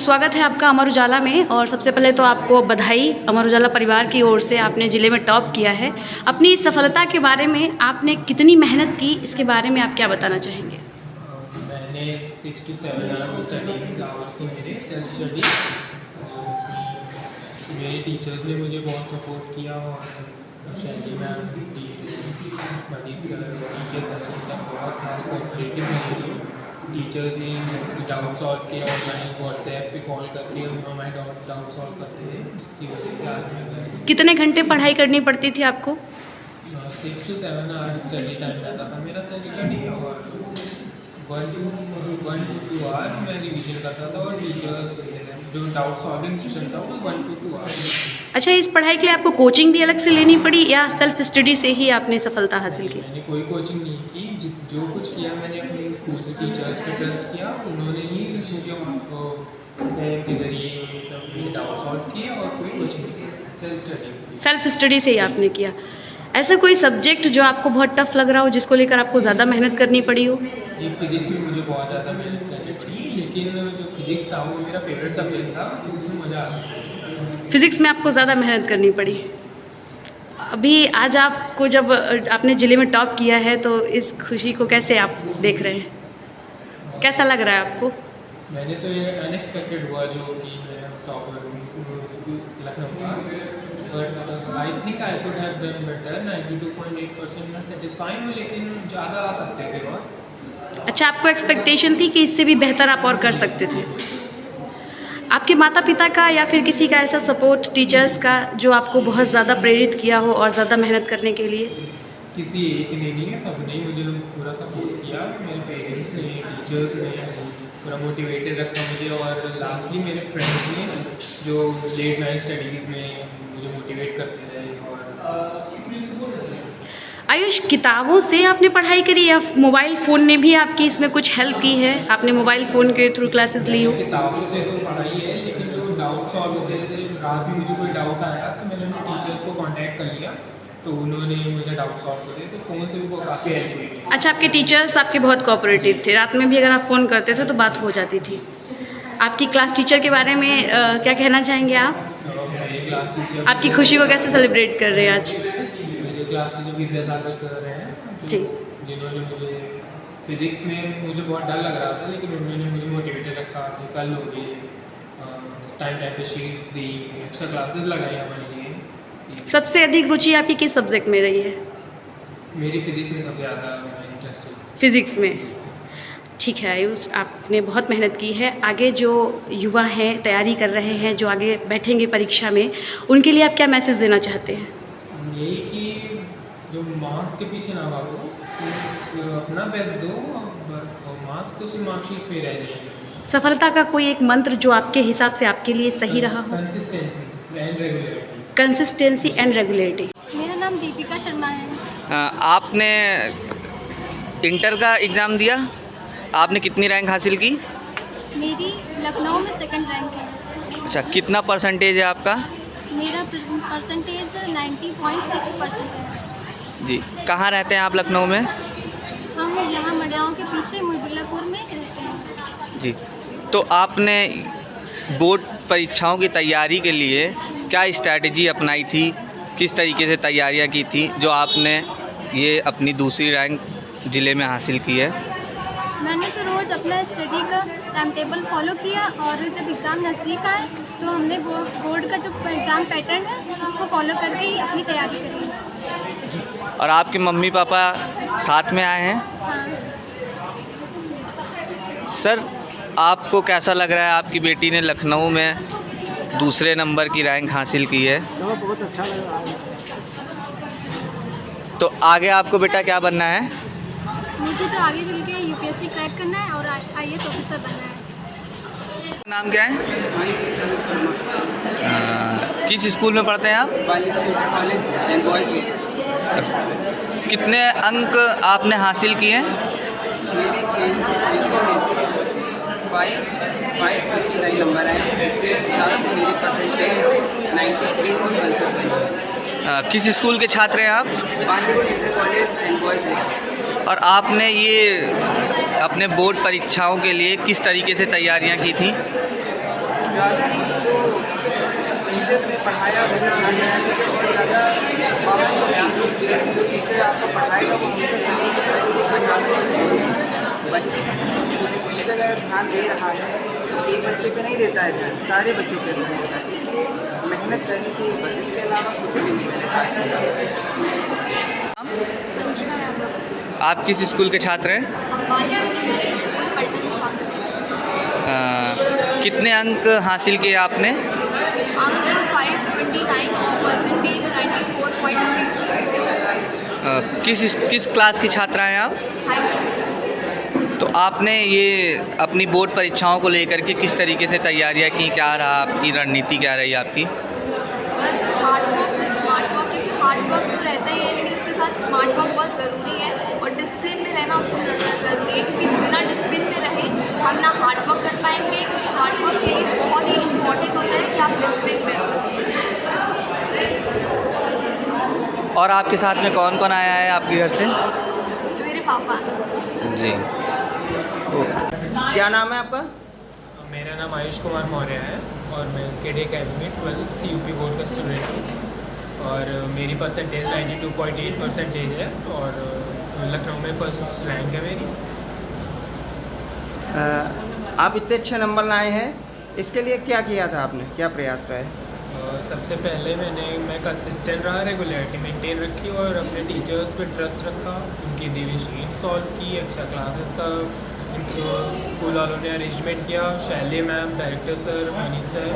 स्वागत है आपका अमर उजाला में। और सबसे पहले तो आपको बधाई, अमर उजाला परिवार की ओर से आपने ज़िले में टॉप किया है। अपनी इस सफलता के बारे में आपने कितनी मेहनत की, इसके बारे में आप क्या बताना चाहेंगे? मैंने 6 to 7 आवर्स स्टडीज थी मेरे सेल्फ स्टडी। उसमें मेरे टीचर्स ने मुझे बहुत सपोर्ट किया और शैली मैम, मनीष सर, के सर, ये सब बहुत सारे कोऑपरेटिव रहे। टीचर्स ने डाउट सॉल्व किया ऑनलाइन, व्हाट्सएप पे कॉल करके हमारे डाउट सॉल्व करते थे, जिसकी वजह से आज मैं कितने घंटे पढ़ाई करनी पड़ती थी आपको? 6 to 7 आवर्स स्टडी टाइम रहता था मेरा सेल्फ स्टडी, और 1 to 2 आवर मैं रिवीजन करता था, और टीचर्स जो डाउट सॉल्विंग सेशन था वो 1 to 2 आवर्स। अच्छा, इस पढ़ाई के लिए आपको कोचिंग भी अलग से लेनी पड़ी या सेल्फ स्टडी से ही आपने सफलता हासिल की? मैंने कोई कोचिंग नहीं की, जो कुछ किया मैंने अपने स्कूल के टीचर्स पे ट्रस्ट किया। उन्होंने ही मुझे फ़ोन के ज़रिए ये सब डाउट सॉल्व किए, और कोई कोचिंग नहीं किया, सेल्फ स्टडी से ही आपने किया। ऐसा कोई सब्जेक्ट जो आपको बहुत टफ लग रहा हो, जिसको लेकर आपको ज़्यादा मेहनत करनी पड़ी हो? जी, फिज़िक्स में मुझे बहुत ज़्यादा मेहनत करनी पड़ी, लेकिन जो फिज़िक्स था वो मेरा फेवरेट सब्जेक्ट था, तो उसमें मज़ा आता था। फिज़िक्स में आपको ज़्यादा मेहनत करनी पड़ी। अभी आज आपको, जब आपने ज़िले में टॉप किया है, तो इस खुशी को कैसे आप देख रहे हैं? कैसा लग रहा है आपको? मैंने तो ये अनएक्सपेक्टेड हुआ जो कि मैं टॉपर लखनऊ का, but I think I could have done better. 92.8% मैं सेटिस्फाई हूँ, लेकिन ज़्यादा आ सकते थे। और अच्छा, आपको एक्सपेक्टेशन थी कि इससे भी बेहतर आप और कर सकते थे। आपके माता पिता का या फिर किसी का ऐसा सपोर्ट, टीचर्स का, जो आपको बहुत ज़्यादा प्रेरित किया हो और ज़्यादा मेहनत करने के लिए? किसी एक ने नहीं है, सबने ही मुझे पूरा सपोर्ट किया। मेरे पेरेंट्स ने, टीचर्स ने पूरा मोटिवेटेड रखा मुझे, और लास्टली मेरे फ्रेंड्स ने जो लेट नाइट स्टडीज़ में मुझे मोटिवेट करते रहे। और आयुष, किताबों से आपने पढ़ाई करी या मोबाइल फ़ोन ने भी आपकी इसमें कुछ हेल्प की है? आपने मोबाइल फ़ोन के थ्रू क्लासेस ली हो? किताबों से तो पढ़ाई है, लेकिन जो डाउट सॉल्व होते थे, रात में मुझे कोई डाउट आया तो मैंने अपने टीचर्स को कांटेक्ट कर लिया, तो उन्होंने मुझे डाउट सॉल्व कर दिए, तो फ़ोन से भी वो काफ़ी हेल्प हुई। अच्छा, आपके टीचर्स आपके बहुत कोऑपरेटिव थे। रात में भी अगर आप फ़ोन करते थे तो बात हो जाती थी। आपकी क्लास टीचर के बारे में क्या कहना चाहेंगे आप? मेरे क्लास टीचर, आपकी खुशी को कैसे सेलिब्रेट कर रहे हैं आज? मेरे क्लास टीचर विद्यासागर सर हैं, जी। जिन्होंने मुझे फिज़िक्स में मुझे बहुत डर लग रहा था, लेकिन उन्होंने मुझे मोटिवेटेड रखा कि कल होगी, टाइम पे शीट्स दी, एक्स्ट्रा क्लासेस लगाई हमारे लिए। सबसे अधिक रुचि आपकी किस सब्जेक्ट में रही है? मेरी फिज़िक्स में सबसे ज़्यादा इंटरेस्टेड। फिज़िक्स में। ठीक है आयुष, आपने बहुत मेहनत की है। आगे जो युवा हैं, तैयारी कर रहे हैं, जो आगे बैठेंगे परीक्षा में, उनके लिए आप क्या मैसेज देना चाहते हैं? यही कि जो मार्क्स के पीछे ना भागो, तो अपना बेस्ट दो, और मार्क्स तो सिर्फ मार्कशीट पे रह जाएंगे। सफलता का कोई एक मंत्र जो आपके हिसाब से आपके लिए सही रहा हो? Consistency and regularity. Consistency and regularity. मेरा नाम दीपिका शर्मा है। आपने इंटर का एग्ज़ाम दिया, आपने कितनी रैंक हासिल की? मेरी लखनऊ में सेकंड रैंक है। अच्छा, कितना परसेंटेज है आपका? मेरा परसेंटेज 90.6% है। जी, कहाँ रहते हैं आप लखनऊ में? हम यहाँ मडियाओं के पीछे मुहबुल्लापुर में रहते हैं। जी, तो आपने बोर्ड परीक्षाओं की तैयारी के लिए क्या स्ट्रैटेजी अपनाई थी, किस तरीके से तैयारियां की थी, जो आपने ये अपनी दूसरी रैंक ज़िले में हासिल की है? मैंने तो रोज़ अपना स्टडी का टाइम टेबल फॉलो किया, और जब एग्ज़ाम नज़दीक आए तो हमने बोर्ड का जो एग्ज़ाम पैटर्न है उसको फॉलो करके ही अपनी तैयारी करी। और आपके मम्मी पापा साथ में आए हैं? हाँ। सर, आपको कैसा लग रहा है, आपकी बेटी ने लखनऊ में दूसरे नंबर की रैंक हासिल की है? बहुत अच्छा लग रहा है। तो आगे आपको बेटा क्या बनना है? मुझे तो आगे चल के यूपीएससी क्रैक करना है और आईएएस ऑफिसर बनना है। नाम क्या है? किस स्कूल में पढ़ते हैं आप? कॉलेज एंड बॉयज़ में। कितने अंक आपने हासिल किए हैं? मेरी 559 नंबर है। इसके हिसाब से मेरी परसेंटेज 93.16 है। किस स्कूल के छात्र हैं आप? Bollywood inter college and boys में। और आपने ये अपने बोर्ड परीक्षाओं के लिए किस तरीके से तैयारियां की थी? ज़्यादा नहीं तो टीचर्स ने पढ़ाया वो ध्यान देना चाहिए और ज़्यादा पापा को ध्यान दीजिए। जो टीचर आपको पढ़ाएगा वो हमेशा सही की पढ़ाई अचानक बच्चे टीचर अगर ध्यान दे रहा है तो एक बच्चे पे नहीं देता है ध्यान, सारे बच्चों पे ध्यान देता है, इसलिए मेहनत करनी चाहिए बस, इसके अलावा कुछ भी नहीं मैंने खास किया। आप किस स्कूल के छात्र हैं? कितने अंक हासिल किए आपने? किस क्लास की छात्रा हैं आप? तो आपने ये अपनी बोर्ड परीक्षाओं को लेकर के किस तरीके से तैयारियां की, क्या रहा आपकी रणनीति, क्या रही आपकी? बस hard work with smart work, क्योंकि हार्ड वर्क तो रहता ही है लेकिन उसके साथ स्मार्ट वर्क बहुत ज़रूरी है और डिसिप्लिन में रहना उससे ज़्यादा ज़रूरी है, क्योंकि बिना डिसिप्लिन में रहे हम ना हार्ड वर्क कर पाएंगे, क्योंकि हार्ड वर्क के लिए बहुत ही इंपॉर्टेंट होता है कि आप डिसिप्लिन में रहो। और आपके साथ में कौन कौन आया है आपके घर से? मेरे पापा। जी। क्या नाम है आपका? मेरा नाम आयुष कुमार मौर्य है और मैं SKD academy 12th UP board का स्टूडेंट हूँ और मेरी परसेंटेज 92.8% है और लखनऊ में फर्स्ट रैंक है मेरी। आप इतने अच्छे नंबर लाए हैं, इसके लिए क्या किया था आपने, क्या प्रयास रहे? सबसे पहले मैं कंसिस्टेंट रहा, रेगुलरिटी मेंटेन रखी और अपने टीचर्स पे ट्रस्ट रखा, उनकी दी हुई शीट सॉल्व की, एक्स्ट्रा क्लासेस का स्कूल वालों ने अरेंजमेंट किया, शैली ma'am, director sir, Manish sir,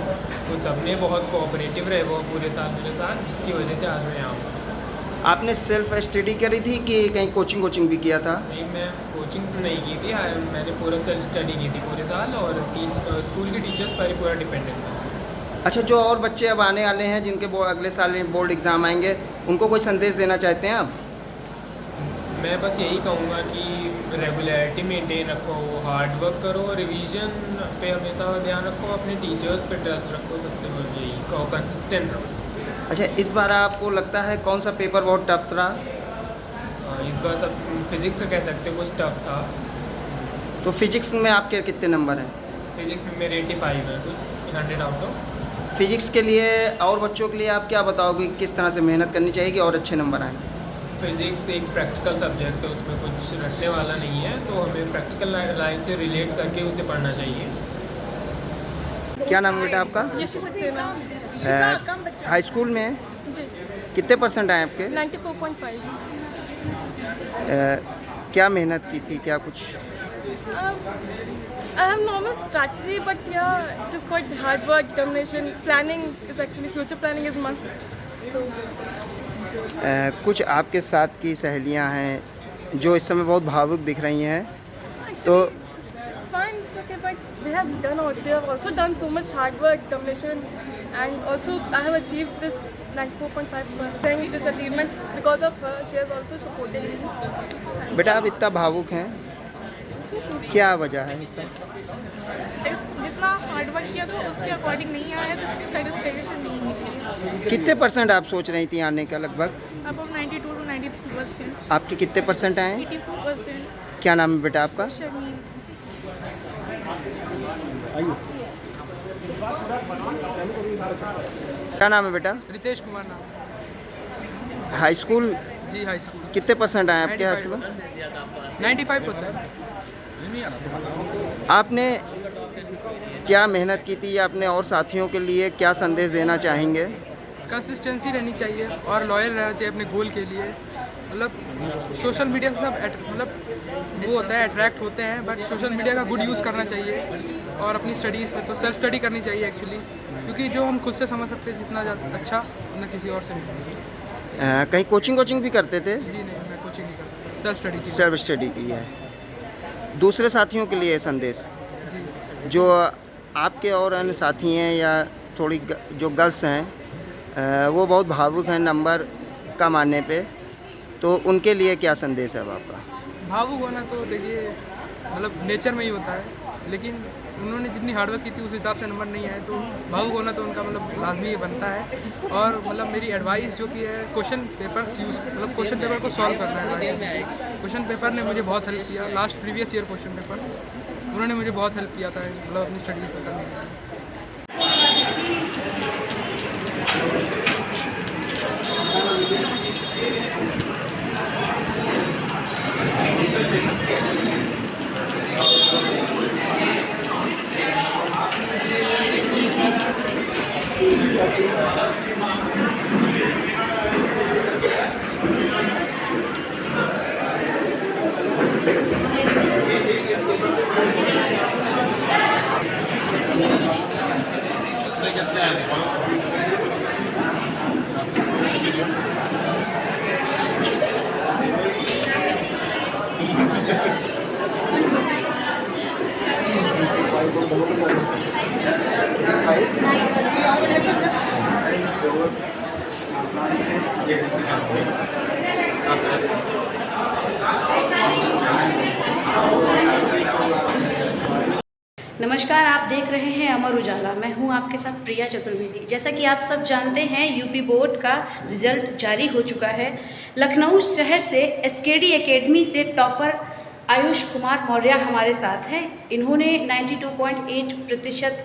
उन सब ने बहुत कोऑपरेटिव रहे वो पूरे साल मेरे साथ, जिसकी वजह से आज मैं यहाँ हूँ। आपने सेल्फ स्टडी करी थी कि कहीं कोचिंग भी किया था? नहीं, मैं कोचिंग तो नहीं की थी, मैंने पूरा सेल्फ स्टडी की थी पूरे साल और स्कूल के टीचर्स पर ही पूरा डिपेंडेंट था। अच्छा, जो और बच्चे अब आने वाले हैं जिनके अगले साल बोर्ड एग्ज़ाम आएंगे, उनको कोई संदेश देना चाहते हैं आप? मैं बस यही कहूँगा कि रेगुलरिटी मेंटेन रखो, हार्ड वर्क करो, रिवीजन पे हमेशा ध्यान रखो, अपने टीचर्स पे ट्रस्ट रखो, सबसे बड़ी यही कहो, कंसिस्टेंट रहो। अच्छा, इस बार आपको लगता है कौन सा पेपर बहुत टफ रहा? इस बार सब फिज़िक्स कह सकते हो कुछ टफ था। तो फिजिक्स में आपके कितने नंबर हैं? फिज़िक्स में मेरे 85 है, कुछ 100 आउट ऑफ। फिजिक्स के लिए और बच्चों के लिए आप क्या बताओगे, किस तरह से मेहनत करनी चाहिए कि और अच्छे नंबर आएँ? फिज़िक्स एक प्रैक्टिकल सब्जेक्ट है, उसमें कुछ रटने वाला नहीं है, तो हमें प्रैक्टिकल लाइफ से रिलेट करके उसे पढ़ना चाहिए। क्या नाम है बेटा आपका? यशी सक्सेना। हाई स्कूल में जी, कितने परसेंट आए आपके? 94.5। क्या मेहनत की थी, क्या कुछ? I have normal strategy, but yeah, it is quite hard work, determination, planning is actually, future planning is must. So कुछ आपके साथ की सहेलियां हैं जो इस समय बहुत भावुक दिख रही हैं, तो it's fine, it's okay, but they have also done so much hard work, determination, and also I have achieved this 94.5% this achievement because of her. She has also supported me. बेटा आप इतना भावुक हैं, क्या वजह है इसका? जितना हार्ड वर्क किया तो उसके अकॉर्डिंग नहीं आया तो उसकी सेटिस्फेक्शन नहीं मिली। कितने परसेंट आप सोच रही थी आने का लगभग? अब 92 to 93%। आपके कितने परसेंट आए? 84%। क्या नाम है बेटा आपका? शर्मीन। क्या नाम है बेटा? रितेश कुमार नाम। हाई स्कूल जी, हाई स्कूल। कितने परसेंट आए आपके हाई स्कूल में? 95%। आपने क्या मेहनत की थी या अपने और साथियों के लिए क्या संदेश देना चाहेंगे? कंसिस्टेंसी रहनी चाहिए और लॉयल रहना चाहिए अपने गोल के लिए। मतलब सोशल मीडिया से सब मतलब वो होता है, अट्रैक्ट होते हैं, बट सोशल मीडिया का गुड यूज़ करना चाहिए और अपनी स्टडीज़ में तो सेल्फ स्टडी करनी चाहिए एक्चुअली, क्योंकि जो हम खुद से समझ सकते हैं जितना अच्छा उतना किसी और से नहीं। कहीं कोचिंग भी करते थे? जी नहीं, मैं कोचिंग नहीं करता, सेल्फ स्टडी। सेल्फ स्टडी की है। दूसरे साथियों के लिए संदेश जी, जो आपके और अन्य साथी हैं या थोड़ी जो गर्ल्स हैं वो बहुत भावुक हैं नंबर कम आने पे, तो उनके लिए क्या संदेश है अब आपका? भावुक होना तो देखिए मतलब नेचर में ही होता है, लेकिन उन्होंने जितनी हार्डवर्क की थी उस हिसाब से नंबर नहीं आए, तो भावुक होना तो उनका मतलब लाजमी ये बनता है। और मतलब मेरी एडवाइस जो कि है, क्वेश्चन पेपर्स यूज़ मतलब क्वेश्चन पेपर को सॉल्व करना है। क्वेश्चन पेपर ने मुझे बहुत हेल्प किया, last previous year question papers उन्होंने मुझे बहुत हेल्प किया था मतलब अपनी स्टडीज़ करने में। नमस्कार, आप देख रहे हैं अमर उजाला। मैं हूं आपके साथ प्रिया चतुर्वेदी। जैसा कि आप सब जानते हैं, यूपी बोर्ड का रिजल्ट जारी हो चुका है। लखनऊ शहर से एसकेडी एकेडमी से टॉपर आयुष कुमार मौर्य हमारे साथ हैं। इन्होंने 92.8%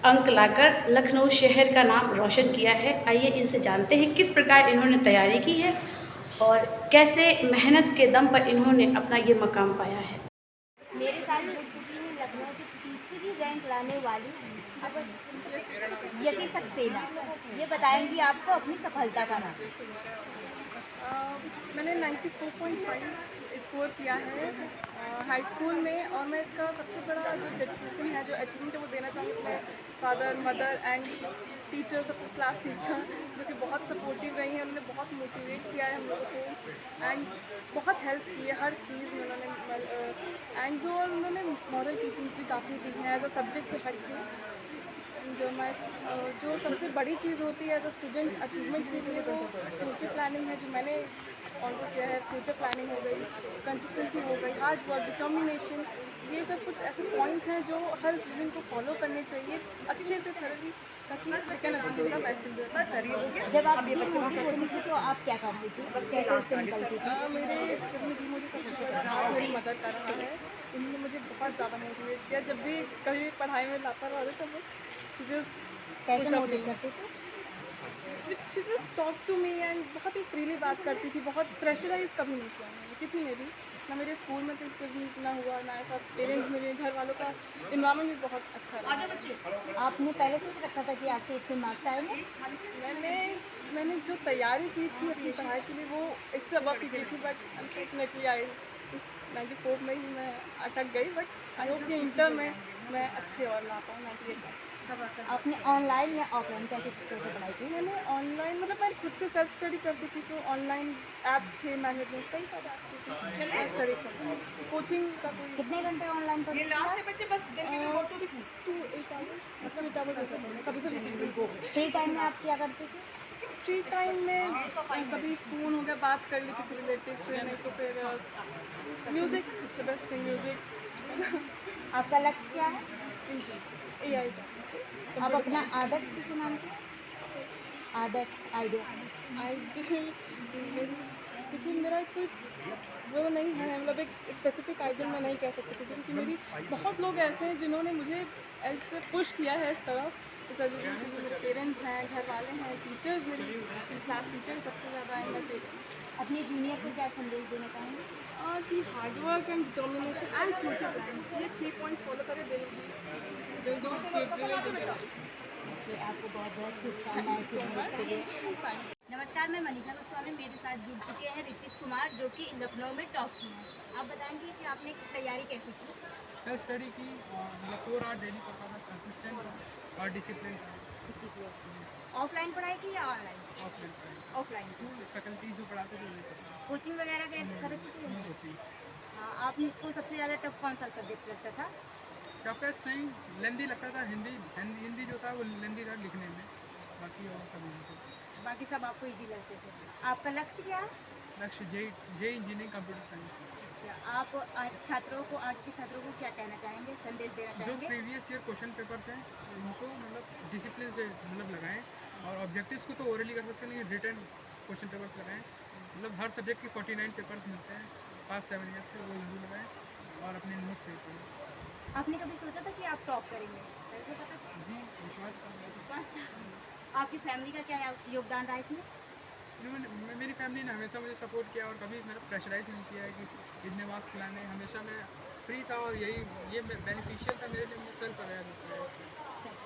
अंक लाकर लखनऊ शहर का नाम रोशन किया है। आइए इनसे जानते हैं किस प्रकार इन्होंने तैयारी की है और कैसे मेहनत के दम पर इन्होंने अपना ये मकाम पाया है। मेरे साथ जुड़ चुकी है लखनऊ की तीसरी रैंक लाने वाली यति सक्सेना। ये बताएंगी आपको अपनी सफलता का नाम। मैंने 94.5 स्कोर किया है हाई स्कूल में, और मैं इसका सबसे बड़ा जो डेडिकेशन है, जो अचीवमेंट है, वो देना चाहूँगी अपने फादर, मदर एंड टीचर, सबसे क्लास टीचर, जो कि बहुत सपोर्टिव रही हैं। उन्होंने बहुत मोटिवेट किया है हम लोगों को एंड बहुत हेल्प की है हर चीज़ में उन्होंने। एंड जो उन्होंने मॉरल टीचिंग्स भी काफ़ी दी हैं एज अ सब्जेक्ट से हट के। जो सबसे बड़ी चीज़ होती है एज अ स्टूडेंट अचीवमेंट के लिए, वो फ्यूचर प्लानिंग है, जो मैंने ऑल्सो किया है। फ्यूचर प्लानिंग हो गई, कंसिस्टेंसी हो गई, हार्ड वर्क, डिटर्मिनेशन, ये सब कुछ ऐसे पॉइंट्स हैं जो हर स्टूडेंट को फॉलो करने चाहिए अच्छे से, थोड़ी, ताकि we can achieve the best in the. जब आप ये बच्चों को होती थी तो आप क्या करती थी, कैसे उससे निकलती थी? मुझे सबसे बड़ा हाथ मेरी मदद कर रहा है। इन्होंने मुझे बहुत ज़्यादा मोटिवेट किया। जब भी कभी पढ़ाई में लापरवाही होती तो शी जस्ट कैसे मोटिवेट करते थे? She just talk to me and बहुत ही फ्रीली बात करती थी। बहुत प्रेशराइज कभी नहीं किया मैंने किसी ने भी, ना मेरे स्कूल में कभी ना हुआ, ना ऐसा पेरेंट्स में भी। घर वालों का इन्वायरमेंट भी बहुत अच्छा रहा। आपने पहले सोच रखा था कि आपके इतने मार्क्स आएंगे? मैंने जो तैयारी की थी अपनी पढ़ाई के लिए, वो इससे अब की की थी, बट अनफॉर्चुनेटली आई इस 94 में ही मैं अटक गई। बट आई होप कि इंटर में मैं अच्छे और ला पाऊँ 98 तक। आपने ऑनलाइन या ऑफलाइन कैसे पढ़ाई की? मैंने ऑनलाइन, मतलब मैं खुद से सेल्फ स्टडी करती थी, तो ऑनलाइन ऐप्स थे, मैनेजमेंट कई सारे ऐप्स थे, सेल्फ स्टडी करती थी। कोचिंग का कोई कितने घंटे ऑनलाइन पढ़ते थे? 6 to 8 आवर्स, 6 to 8 आवर्स हो जाते हैं कभी कभी। फ्री टाइम में आप क्या करते थे? फ्री टाइम में कभी फ़ोन हो गया, बात कर ली किसी रिलेटिव से, नहीं तो फिर music, the best thing music. आपका लक्ष्य क्या है? AI। आप अपना आदर्श किसे मानते हैं? आदर्श आइडियल देखिए, मेरा कोई वो नहीं है, मतलब एक स्पेसिफिक आइडियल मैं नहीं कह सकती किसी, क्योंकि मेरी बहुत लोग ऐसे हैं जिन्होंने मुझे ऐसे पुश किया है इस तरफ। जैसे मेरे पेरेंट्स हैं, घर वाले हैं, टीचर्स, मेरी क्लास टीचर सबसे ज़्यादा हैं मेरे पेरेंट्स। अपने जूनियर को क्या संदेश देना चाहेंगे? और कि hard work and determination and future plan, ये 3 पॉइंट्स फॉलो करें देने जो आपको बहुत बहुत शुभकामनाएं। नमस्कार, मैं मनीषा गोस्वामी, मेरे साथ जुड़ चुके हैं ऋतिश कुमार, जो कि लखनऊ में टॉप किए हैं। आप बताएंगे कि आपने तैयारी कैसे की? सेल्फ स्टडी की, मतलब 4 आवर डेली करता था, कंसिस्टेंट और डिसिप्लिन। ऑफलाइन पढ़ाई की या ऑनलाइन? Offline offline. फैकल्टी जो पढ़ाते थे वही करते कोचिंग वगैरह करते थे? थे। हाँ, आपको सबसे ज़्यादा टफ कौन सा सब्जेक्ट लगता था? टफेस्ट नहीं, लेंदी लगता था। हिंदी जो था वो लेंदी था लिखने में, बाकी और सब इजी थे। बाकी सब आपको इजी लगते थे। आपका लक्ष्य क्या है? लक्ष्य जे इंजीनियरिंग कंप्यूटर साइंस। अच्छा, आप छात्रों को, आज के छात्रों को क्या कहना चाहेंगे, संदेश देना जो चाहेंगे? प्रीवियस ईयर क्वेश्चन पेपर्स हैं उनको मतलब डिसिप्लिन से मतलब लगाएं, और ऑब्जेक्टिव्स को तो ओरली कर सकते हैं, लेकिन रिटर्न क्वेश्चन पेपर्स लगाएं। मतलब हर सब्जेक्ट की 49 पेपर्स मिलते हैं पास 7 ईयर्स के, वो जरूर लगाएं और अपने नोट्स सेव करें। आपने कभी सोचा था कि आप टॉप करेंगे? पहले पता था? जी, विश्वास था। आपकी फैमिली का क्या योगदान रहा इसमें? मेरी फैमिली ने हमेशा मुझे सपोर्ट किया और कभी मेरा प्रेशराइज नहीं किया है कि इतने मार्क्स लाने। हमेशा मैं फ्री था और ये बेनिफिशियल था मेरे लिए। मैं सेल्फ अवेयर होता है।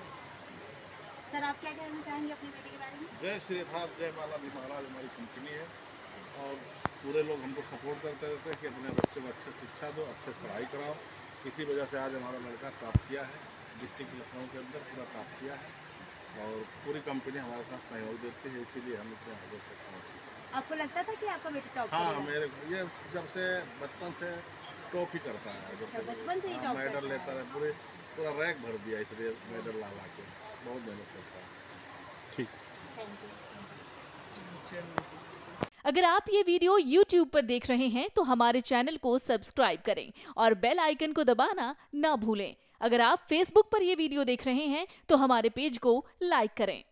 सर, आप क्या कहना चाहेंगे अपने बेटे के बारे में? जय श्री राम, जय माला दी महाराज हमारी कंपनी है और पूरे लोग हमको सपोर्ट करते रहते हैं कि अपने बच्चों को अच्छी शिक्षा दो, अच्छे पढ़ाई कराओ। इसी वजह से आज हमारा लड़का टॉप किया है, डिस्ट्रिक्ट लखनऊ के अंदर पूरा टॉप किया है और पूरी कंपनी हमारे साथ सहयोग देती है, इसीलिए हम इतने आगे तक पहुँचे। आपको लगता था कि आपका बेटा टॉप हाँ, करेगा? मेरे ये जब से बचपन से टॉप ही करता है। अच्छा, बचपन से ही टॉप मेडल करता लेता है, पूरा रैक भर दिया, इसलिए मेडल ला के बहुत मेहनत करता है। Thank you. अगर आप ये वीडियो YouTube पर देख रहे हैं तो हमारे चैनल को सब्सक्राइब करें और बेल आइकन को दबाना ना भूलें। अगर आप Facebook पर ये वीडियो देख रहे हैं तो हमारे पेज को लाइक करें।